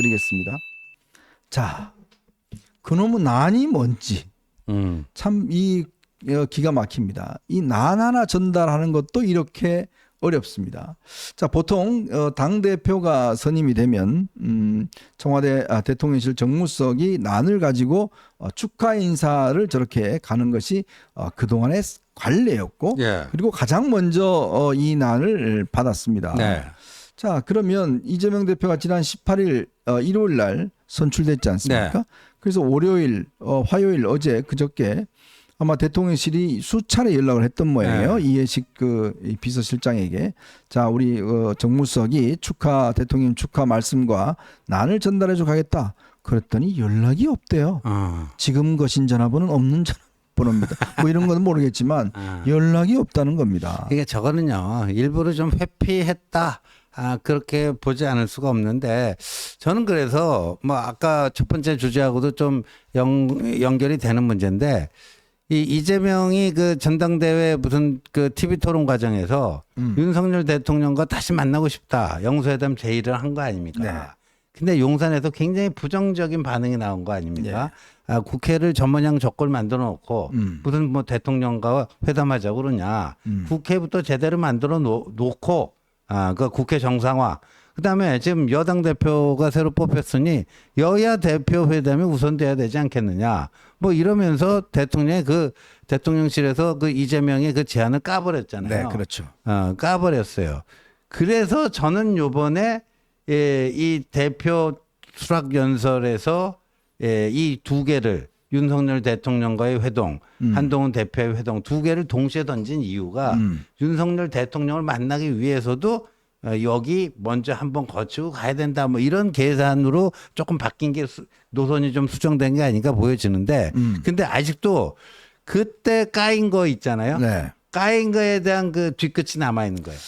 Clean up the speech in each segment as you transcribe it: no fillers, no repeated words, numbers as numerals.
드리겠습니다. 자, 그놈의 난이 뭔지 참 이 기가 막힙니다. 이 난 하나 전달하는 것도 이렇게 어렵습니다. 자, 보통 당 대표가 선임이 되면 청와대 대통령실 정무석이 난을 가지고 축하 인사를 저렇게 가는 것이 그동안의 관례였고, 예. 그리고 가장 먼저 이 난을 받았습니다. 네. 자, 그러면 이재명 대표가 지난 18일 일요일 날 선출됐지 않습니까? 네. 그래서 월요일, 화요일, 어제 그저께 아마 대통령실이 수차례 연락을 했던 모양이에요. 네. 이해식 이 비서실장에게. 자, 우리 정무석이 대통령 축하 말씀과 난을 전달해줘 가겠다. 그랬더니 연락이 없대요. 지금 거신 전화번호는 없는 전화번호입니다. 뭐 이런 건 모르겠지만 연락이 없다는 겁니다. 이게 저거는요 일부러 좀 회피했다. 그렇게 보지 않을 수가 없는데 저는 그래서 뭐 아까 첫 번째 주제하고도 좀 연결이 되는 문제인데 이재명이 그 전당대회 무슨 그 TV 토론 과정에서 윤석열 대통령과 다시 만나고 싶다. 영수회담 제의를 한 거 아닙니까? 네. 근데 용산에서 굉장히 부정적인 반응이 나온 거 아닙니까? 국회를 전모양 적골 만들어 놓고 무슨 뭐 대통령과 회담하자고 그러냐. 국회부터 제대로 만들어 놓고 그 국회 정상화. 그다음에 지금 여당 대표가 새로 뽑혔으니 여야 대표 회담이 우선돼야 되지 않겠느냐. 뭐 이러면서 대통령실에서 그 이재명의 그 제안을 까버렸잖아요. 네, 그렇죠. 까버렸어요. 그래서 저는 요번에 이 대표 수락 연설에서 이 두 개를 윤석열 대통령과의 회동, 한동훈 대표의 회동 두 개를 동시에 던진 이유가 윤석열 대통령을 만나기 위해서도 여기 먼저 한번 거치고 가야 된다. 뭐 이런 계산으로 조금 바뀐 게 노선이 좀 수정된 게 아닌가 보여지는데 근데 아직도 그때 까인 거 있잖아요. 네. 까인 거에 대한 그 뒤끝이 남아 있는 거예요.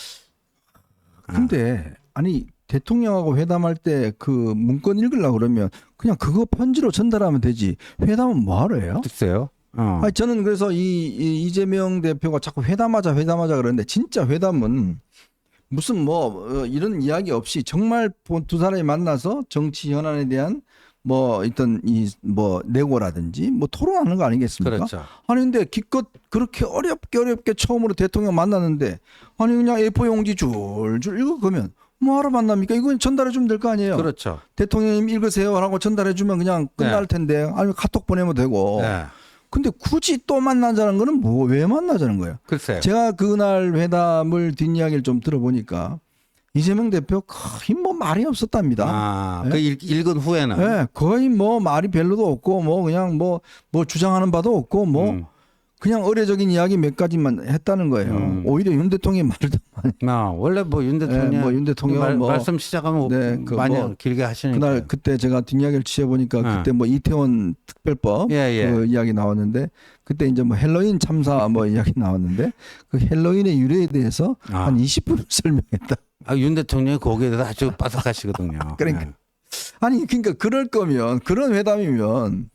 근데 아니 대통령하고 회담할 때 그 문건 읽으려고 그러면 그냥 그거 편지로 전달하면 되지. 회담은 뭐하러 해요? 글쎄요. 아니, 저는 그래서 이재명 대표가 자꾸 회담하자 그러는데 진짜 회담은 무슨 뭐 이런 이야기 없이 정말 두 사람이 만나서 정치 현안에 대한 뭐 있던 뭐 내고라든지 뭐 토론하는 거 아니겠습니까? 그렇죠. 아니 근데 기껏 그렇게 어렵게 처음으로 대통령 만났는데 아니 그냥 A4 용지 줄줄 읽어 그러면 뭐하러 만납니까? 이건 전달해 주면 될 거 아니에요. 그렇죠. 대통령님 읽으세요 하고 전달해 주면 그냥 끝날 텐데 아니면 카톡 보내면 되고. 네. 근데 굳이 또 만나자는 거는 뭐 왜 만나자는 거예요? 글쎄요. 제가 그날 회담을 뒷이야기를 좀 들어보니까 이재명 대표 거의 뭐 말이 없었답니다. 그 읽은 후에는. 네, 거의 뭐 말이 별로도 없고 뭐 그냥 뭐 주장하는 바도 없고 뭐 그냥 의례적인 이야기 몇 가지만 했다는 거예요. 오히려 윤 대통령이 말을 더 많이. 원래 뭐 윤 대통령, 윤 대통령 말씀 시작하면 네, 많이 길게 하시니까. 그때 제가 뒷이야기를 취해보니까 그때 뭐 이태원 특별법 그 이야기 나왔는데 그때 이제 뭐 헬로윈 참사 뭐 이야기 나왔는데 그 헬로윈의 유래에 대해서 한 20분 설명했다. 윤 대통령이 거기에 대해서 아주 빠삭하시거든요. 그러니까 아니 그러니까 그럴 거면 그런 회담이면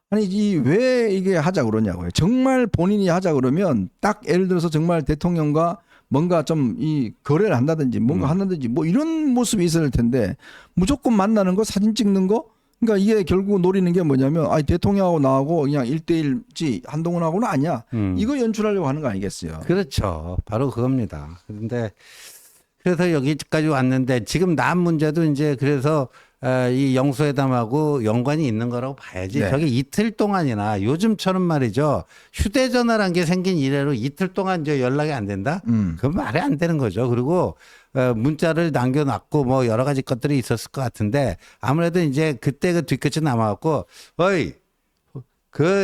아니 왜 이게 하자 그러냐고요. 정말 본인이 하자 그러면 딱 예를 들어서 정말 대통령과 뭔가 좀 이 거래를 한다든지 뭔가 한다든지 뭐 이런 모습이 있을 텐데 무조건 만나는 거 사진 찍는 거 그러니까 이게 결국 노리는 게 뭐냐면 아니 대통령하고 나하고 그냥 1대1지 한동훈하고는 아니야. 이거 연출하려고 하는 거 아니겠어요. 그렇죠. 바로 그겁니다. 그런데 그래서 여기까지 왔는데 지금 남 문제도 이제 그래서 이 영수회담하고 연관이 있는 거라고 봐야지. 네. 저게 이틀 동안이나 요즘처럼 말이죠. 휴대전화란 게 생긴 이래로 이틀 동안 이제 연락이 안 된다? 그건 말이 안 되는 거죠. 그리고 문자를 남겨놨고 뭐 여러 가지 것들이 있었을 것 같은데 아무래도 이제 그때 그 뒤끝이 남아갖고 어이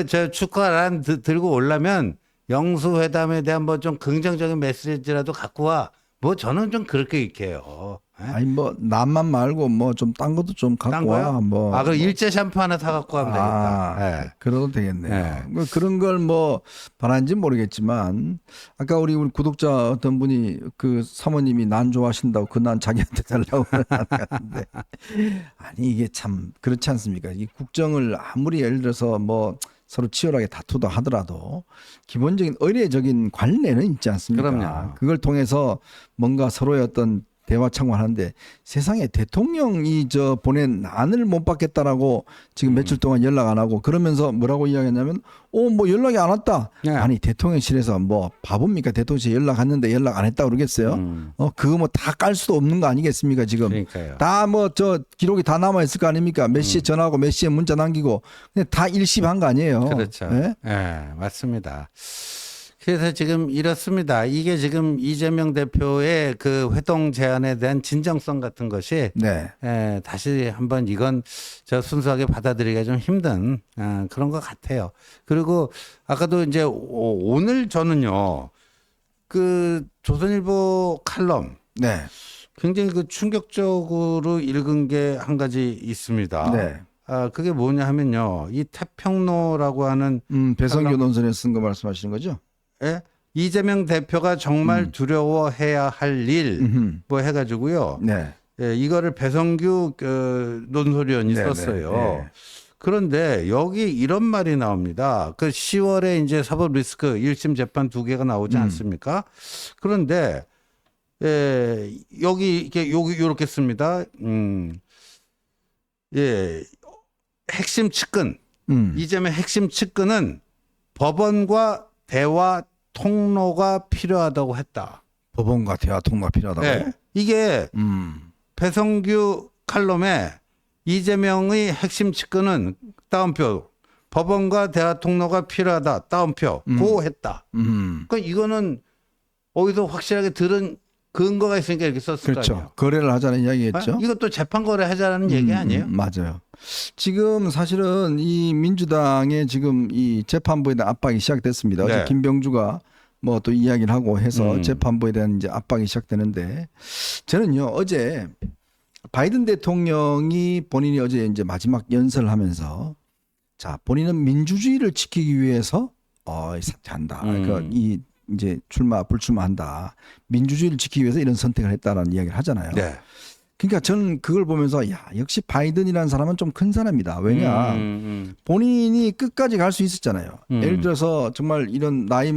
저 축하란 들고 오려면 영수회담에 대한 뭐 좀 긍정적인 메시지라도 갖고 와. 뭐 저는 좀 그렇게 익혀요. 아니 뭐 남만 말고 뭐 좀 딴 것도 좀 갖고 와. 뭐 그럼 일제 샴푸 하나 사 갖고 가면 되겠다. 네. 그래도 되겠네요. 네. 뭐 그런 걸 뭐 바란지 모르겠지만 아까 우리 구독자 어떤 분이 그 사모님이 난 좋아하신다고 그 난 자기한테 달라고 하는 것 같은데 아니 이게 참 그렇지 않습니까? 이 국정을 아무리 예를 들어서 뭐 서로 치열하게 다투다 하더라도 기본적인 의례적인 관례는 있지 않습니까? 그럼요. 그걸 통해서 뭔가 서로의 어떤 대화 청구하는데 세상에 대통령이 저 보낸 난을 못 받겠다라고 지금 며칠 동안 연락 안 하고 그러면서 뭐라고 이야기했냐면 뭐 연락이 안 왔다. 네. 아니 대통령실에서 뭐 바보입니까? 대통령실 연락했는데 연락 안 했다 그러겠어요? 그거 뭐 다 깔 수도 없는 거 아니겠습니까? 지금 그러니까요. 다 뭐 저 기록이 다 남아 있을 거 아닙니까? 몇 시에 전화하고 몇 시에 문자 남기고 근데 다 일시한 거 아니에요? 그렇죠. 예? 예, 맞습니다. 그래서 지금 이렇습니다. 이게 지금 이재명 대표의 그 회동 제안에 대한 진정성 같은 것이 네. 다시 한번 이건 저 순수하게 받아들이기가 좀 힘든 그런 것 같아요. 그리고 아까도 이제 오늘 저는요 그 조선일보 칼럼 네. 굉장히 그 충격적으로 읽은 게 한 가지 있습니다. 네. 그게 뭐냐 하면요. 이 태평로라고 하는 배성규 논설에 쓴 거 말씀하시는 거죠? 예? 이재명 대표가 정말 두려워해야 할 일 뭐 해가지고요. 네. 예, 이거를 배성규 논설위원이 네, 썼어요. 네. 그런데 여기 이런 말이 나옵니다. 그 10월에 이제 사법 리스크 1심 재판 2개가 나오지 않습니까? 그런데 여기 이렇게 씁니다. 예, 핵심 측근 이재명 핵심 측근은 법원과 대화 통로가 필요하다고 했다. 법원과 대화 통로가 필요하다고. 네. 이게 배성규 칼럼에 이재명의 핵심 측근은 따옴표 법원과 대화 통로가 필요하다 따옴표 고했다. 그러니까 이거는 어디서 확실하게 들은 근거가 있으니까 이렇게 썼을 거 그렇죠. 아니에요. 거래를 하자는 이야기겠죠. 이것도 재판 거래 하자는 얘기 아니에요? 맞아요. 지금 사실은 이 민주당의 지금 이 재판부에 대한 압박이 시작됐습니다. 네. 어제 김병주가 뭐 또 이야기를 하고 해서 재판부에 대한 이제 압박이 시작되는데 저는요 어제 바이든 대통령이 본인이 어제 이제 마지막 연설을 하면서 자 본인은 민주주의를 지키기 위해서 사퇴한다. 그러니까 이 이제 불출마한다. 민주주의를 지키기 위해서 이런 선택을 했다라는 이야기를 하잖아요. 네. 그러니까 저는 그걸 보면서 야 역시 바이든이라는 사람은 좀 큰 사람이다. 왜냐 본인이 끝까지 갈 수 있었잖아요. 예를 들어서 정말 이런 나이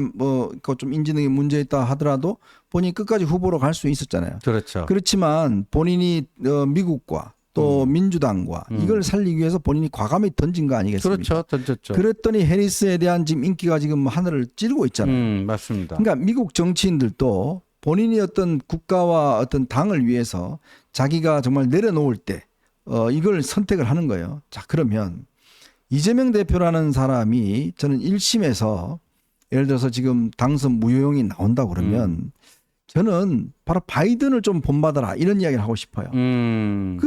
좀 인지능에 문제 있다 하더라도 본인이 끝까지 후보로 갈 수 있었잖아요. 그렇죠. 그렇지만 본인이 미국과 또 민주당과 이걸 살리기 위해서 본인이 과감히 던진 거 아니겠습니까? 그렇죠. 던졌죠. 그랬더니 해리스에 대한 지금 인기가 지금 하늘을 찌르고 있잖아요. 맞습니다. 그러니까 미국 정치인들도 본인이 어떤 국가와 어떤 당을 위해서 자기가 정말 내려놓을 때 이걸 선택을 하는 거예요. 자, 그러면 이재명 대표라는 사람이 저는 1심에서 예를 들어서 지금 당선 무효형이 나온다고 그러면 저는 바로 바이든을 좀 본받아라 이런 이야기를 하고 싶어요. 그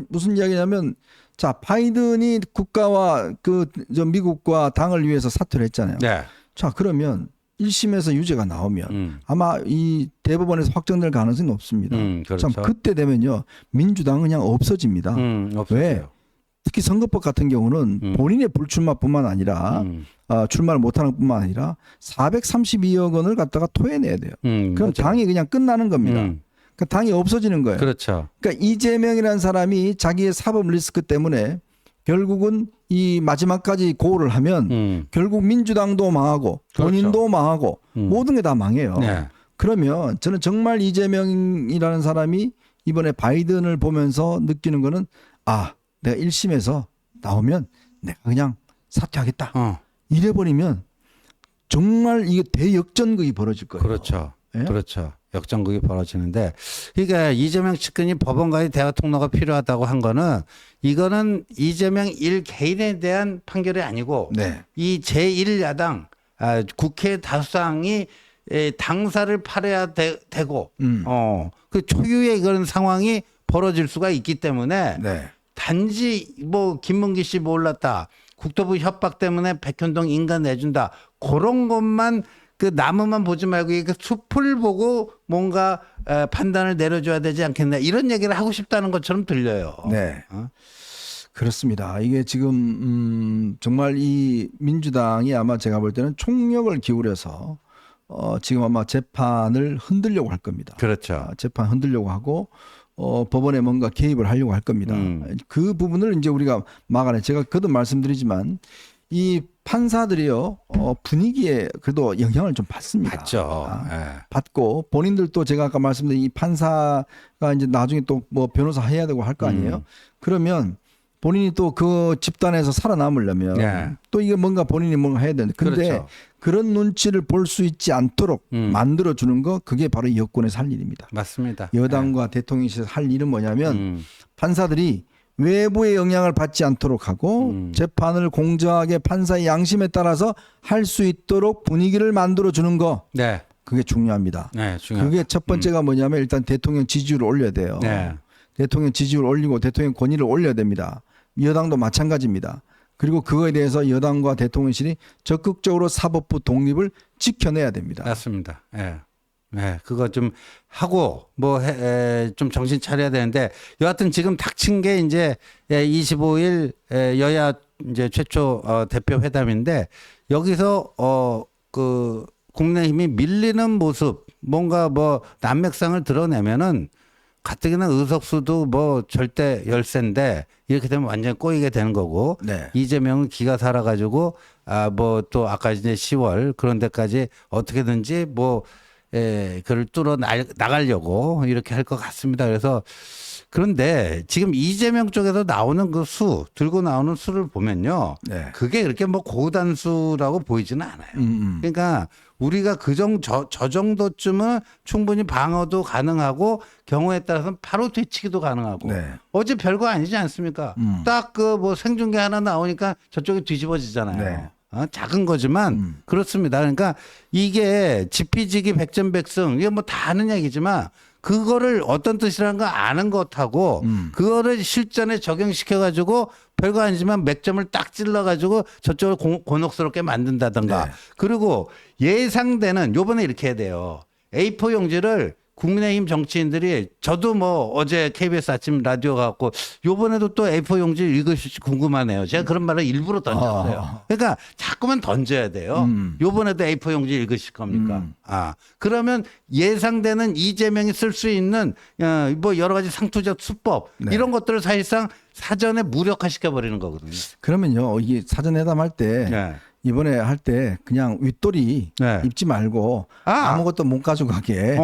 무슨 이야기냐면 자, 바이든이 국가와 저 미국과 당을 위해서 사퇴를 했잖아요. 네. 자, 그러면 1심에서 유죄가 나오면 아마 이 대법원에서 확정될 가능성이 높습니다. 그렇죠. 참 그때 되면요 민주당은 그냥 없어집니다. 왜? 특히 선거법 같은 경우는 본인의 불출마뿐만 아니라 출마를 못하는 뿐만 아니라 432억 원을 갖다가 토해내야 돼요. 그럼 맞아요. 당이 그냥 끝나는 겁니다. 그러니까 당이 없어지는 거예요. 그렇죠. 그러니까 이재명이라는 사람이 자기의 사법 리스크 때문에 결국은 이 마지막까지 고를 하면 결국 민주당도 망하고 본인도 그렇죠. 망하고 모든 게 다 망해요. 네. 그러면 저는 정말 이재명이라는 사람이 이번에 바이든을 보면서 느끼는 거는 아, 내가 1심에서 나오면 내가 그냥 사퇴하겠다. 이래버리면 정말 이게 대역전극이 벌어질 거예요. 그렇죠. 예? 그렇죠. 역전극이 벌어지는데 그러니까 이재명 측근이 법원과의 대화 통로가 필요하다고 한 거는 이거는 이재명 일 개인에 대한 판결이 아니고 네. 이 제1야당 국회 다수당이 당사를 팔아야 되고 그 초유의 그런 상황이 벌어질 수가 있기 때문에 네. 단지 뭐 김문기 씨 몰랐다. 국토부 협박 때문에 백현동 인간 내준다. 그런 것만 그 나무만 보지 말고 그 숲을 보고 뭔가 판단을 내려줘야 되지 않겠나 이런 얘기를 하고 싶다는 것처럼 들려요. 네. 그렇습니다. 이게 지금 정말 이 민주당이 아마 제가 볼 때는 총력을 기울여서 지금 아마 재판을 흔들려고 할 겁니다. 그렇죠. 재판 흔들려고 하고 법원에 뭔가 개입을 하려고 할 겁니다. 그 부분을 이제 우리가 막아내. 제가 거듭 말씀드리지만 이 판사들이요 분위기에 그래도 영향을 좀 받습니다. 맞죠. 예. 받고 본인들도 제가 아까 말씀드린 이 판사가 이제 나중에 또 뭐 변호사 해야 되고 할 거 아니에요. 그러면 본인이 또 그 집단에서 살아남으려면 예. 또 이게 뭔가 본인이 뭔가 해야 되는데 근데 그렇죠. 그런 눈치를 볼 수 있지 않도록 만들어 주는 거 그게 바로 여권에서 할 일입니다. 맞습니다. 여당과 대통령실에서 할 일은 뭐냐면 예. 판사들이 외부의 영향을 받지 않도록 하고 재판을 공정하게 판사의 양심에 따라서 할 수 있도록 분위기를 만들어 주는 거 네. 그게 중요합니다. 네, 중요하다. 그게 첫 번째가 뭐냐면 일단 대통령 지지율을 올려야 돼요. 네. 대통령 지지율을 올리고 대통령 권위를 올려야 됩니다. 여당도 마찬가지입니다. 그리고 그거에 대해서 여당과 대통령실이 적극적으로 사법부 독립을 지켜내야 됩니다. 맞습니다. 예. 네, 그거 좀 하고 뭐 좀 정신 차려야 되는데 여하튼 지금 닥친 게 이제 25일 여야 이제 최초 대표 회담인데 여기서 그 국민의힘이 밀리는 모습 뭔가 뭐 난맥상을 드러내면은 가뜩이나 의석수도 뭐 절대 열세인데 이렇게 되면 완전 꼬이게 되는 거고 네. 이재명은 기가 살아가지고 뭐 또 아까 이제 10월 그런 데까지 어떻게든지 뭐 그걸 나가려고 이렇게 할 것 같습니다. 그래서 그런데 지금 이재명 쪽에서 나오는 그 들고 나오는 수를 보면요. 네. 그게 그렇게 뭐 고단수라고 보이지는 않아요. 그러니까 우리가 저 정도쯤은 충분히 방어도 가능하고 경우에 따라서는 바로 뒤치기도 가능하고 네. 어제 별거 아니지 않습니까? 딱 그 뭐 생중계 하나 나오니까 저쪽이 뒤집어지잖아요. 네. 작은 거지만 그렇습니다. 그러니까 이게 지피지기 백전백승 이게 뭐 다 아는 얘기지만 그거를 어떤 뜻이라는 거 아는 것하고 그거를 실전에 적용시켜 가지고 별거 아니지만 맥점을 딱 찔러 가지고 저쪽을 곤혹스럽게 만든다든가 네. 그리고 예상되는 요번에 이렇게 해야 돼요. A4 용지를 국민의힘 정치인들이 저도 뭐 어제 KBS 아침 라디오 갖고 요번에도 또 A4 용지 읽으실지 궁금하네요. 제가 그런 말을 일부러 던졌어요. 그러니까 자꾸만 던져야 돼요. 요번에도 A4 용지 읽으실 겁니까? 그러면 예상되는 이재명이 쓸 수 있는 뭐 여러 가지 상투적 수법 네. 이런 것들을 사실상 사전에 무력화시켜 버리는 거거든요. 그러면요 이게 사전회담 할 때 네. 이번에 할 때 그냥 윗돌이 네. 입지 말고 아무것도 못 가져가게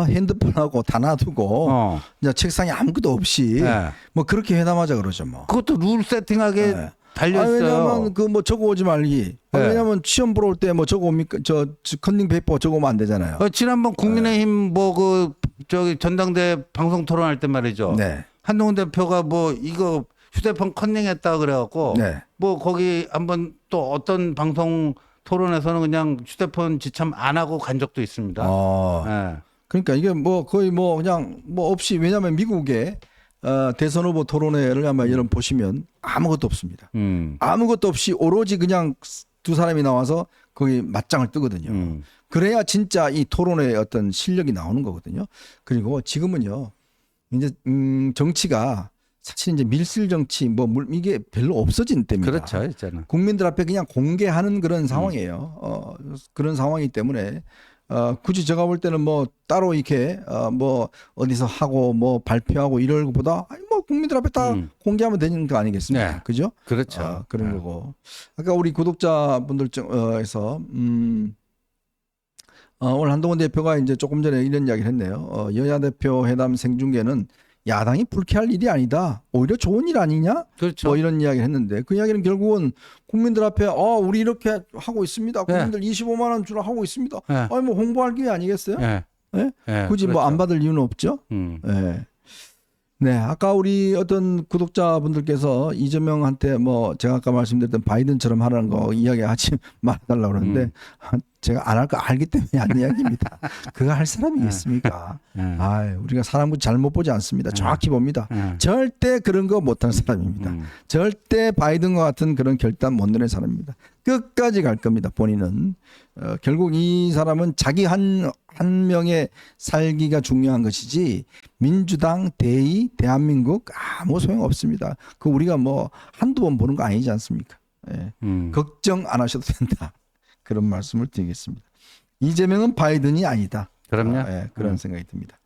핸드폰하고 다 놔두고 이제 책상에 아무것도 없이 네. 뭐 그렇게 회담하자 그러죠 뭐. 그것도 룰 세팅하게 네. 달려 있어요. 왜냐하면 그 뭐 적어 오지 말기. 네. 왜냐하면 시험 보러 올 때 뭐 적어 옵니까? 저 컨닝 페이퍼 적어 오면 안 되잖아요. 지난번 국민의힘 뭐 그 저기 전당대 방송 토론할 때 말이죠. 네. 한동훈 대표가 뭐 이거 휴대폰 컨닝했다 그래갖고 네. 뭐 거기 한번 또 어떤 방송 토론에서는 그냥 휴대폰 지참 안 하고 간 적도 있습니다. 네. 그러니까 이게 뭐 거의 뭐 그냥 뭐 없이 왜냐하면 미국의 대선 후보 토론회를 아마 이런 보시면 아무것도 없습니다. 아무것도 없이 오로지 그냥 두 사람이 나와서 거기 맞짱을 뜨거든요. 그래야 진짜 이 토론회의 어떤 실력이 나오는 거거든요. 그리고 지금은요 이제 정치가 사실 이제 밀실 정치 뭐 이게 별로 없어진 때입니다. 그렇죠, 있잖아. 국민들 앞에 그냥 공개하는 그런 상황이에요. 그런 상황이기 때문에 굳이 제가 볼 때는 뭐 따로 이렇게 뭐 어디서 하고 뭐 발표하고 이럴 것보다 아니 뭐 국민들 앞에 다 공개하면 되는 거 아니겠습니까? 네. 그죠? 그렇죠. 그런 거고. 아까 우리 구독자분들에서 오늘 한동훈 대표가 이제 조금 전에 이런 이야기를 했네요. 여야 대표 회담 생중계는 야당이 불쾌할 일이 아니다. 오히려 좋은 일 아니냐? 그렇죠. 뭐 이런 이야기를 했는데 그 이야기는 결국은 국민들 앞에 우리 이렇게 하고 있습니다. 국민들 25만 원 주라 하고 있습니다. 네. 아니 뭐 홍보할 기회 아니겠어요? 네. 네? 네, 굳이 뭐 안 그렇죠. 받을 이유는 없죠. 네. 네, 아까 우리 어떤 구독자분들께서 이재명한테 뭐 제가 아까 말씀드렸던 바이든처럼 하라는 거 이야기하지 말아달라고 그러는데 제가 안 할 거 알기 때문에 하는 이야기입니다. 그거 할 사람이겠습니까? 우리가 사람 잘못 보지 않습니다. 정확히 봅니다. 절대 그런 거 못하는 사람입니다. 절대 바이든과 같은 그런 결단 못 내는 사람입니다. 끝까지 갈 겁니다. 본인은. 결국 이 사람은 자기 한 명의 살기가 중요한 것이지 민주당, 대의, 대한민국 아무 소용 없습니다. 그 우리가 뭐 한두 번 보는 거 아니지 않습니까? 예. 걱정 안 하셔도 된다. 그런 말씀을 드리겠습니다. 이재명은 바이든이 아니다. 그럼요. 그런 생각이 듭니다.